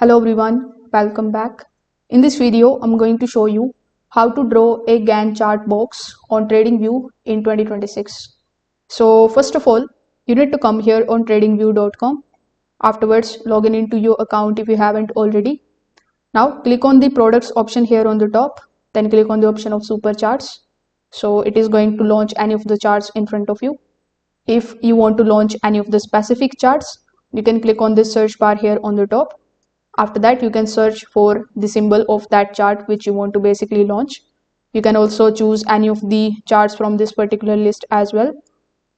Hello everyone, welcome back. In this video, I'm going to show you how to draw a Gann chart box on TradingView in 2026. So first of all, you need to come here on tradingview.com. Afterwards, log in into your account if you haven't already. Now click on the products option here on the top, then click on the option of super charts. So it is going to launch any of the charts in front of you. If you want to launch any of the specific charts, you can click on this search bar here on the top. After that, you can search for the symbol of that chart which you want to basically launch. You can also choose any of the charts from this particular list as well.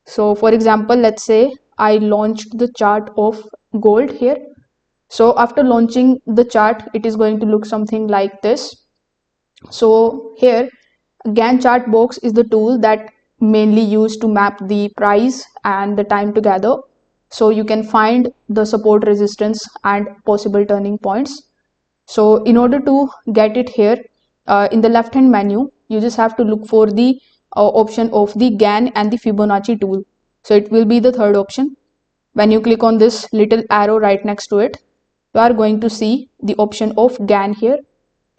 So for example, let's say I launched the chart of gold here. So after launching the chart, it is going to look something like this. So here, Gann chart box is the tool that mainly used to map the price and the time together. So you can find the support, resistance and possible turning points. So in order to get it here, in the left hand menu, you just have to look for the option of the Gann and the Fibonacci tool. So it will be the third option. When you click on this little arrow right next to it, you are going to see the option of Gann here.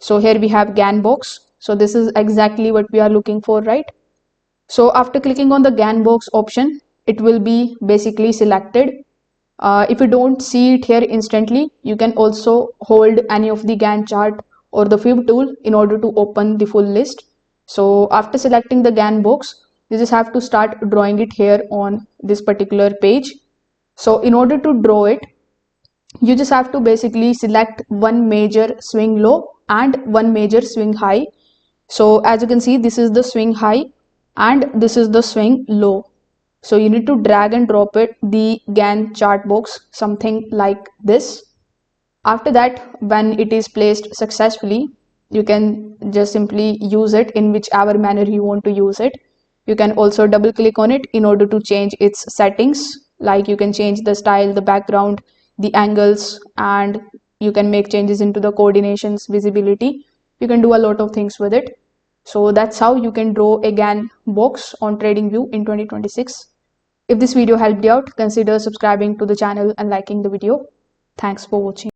So here we have Gann box. So this is exactly what we are looking for, right? So after clicking on the Gann box option, it will be basically selected. If you don't see it here instantly, you can also hold any of the Gann chart or the Fib tool in order to open the full list. So after selecting the Gann box, you just have to start drawing it here on this particular page. So in order to draw it, you just have to basically select one major swing low and one major swing high. So as you can see, this is the swing high and this is the swing low. So you need to drag and drop it the Gann chart box something like this. After that, when it is placed successfully, you can just simply use it in whichever manner you want to use it. You can also double click on it in order to change its settings. Like you can change the style, the background, the angles, and you can make changes into the coordinations, visibility. You can do a lot of things with it. So that's how you can draw a Gann box on TradingView in 2026. If this video helped you out, consider subscribing to the channel and liking the video. Thanks for watching.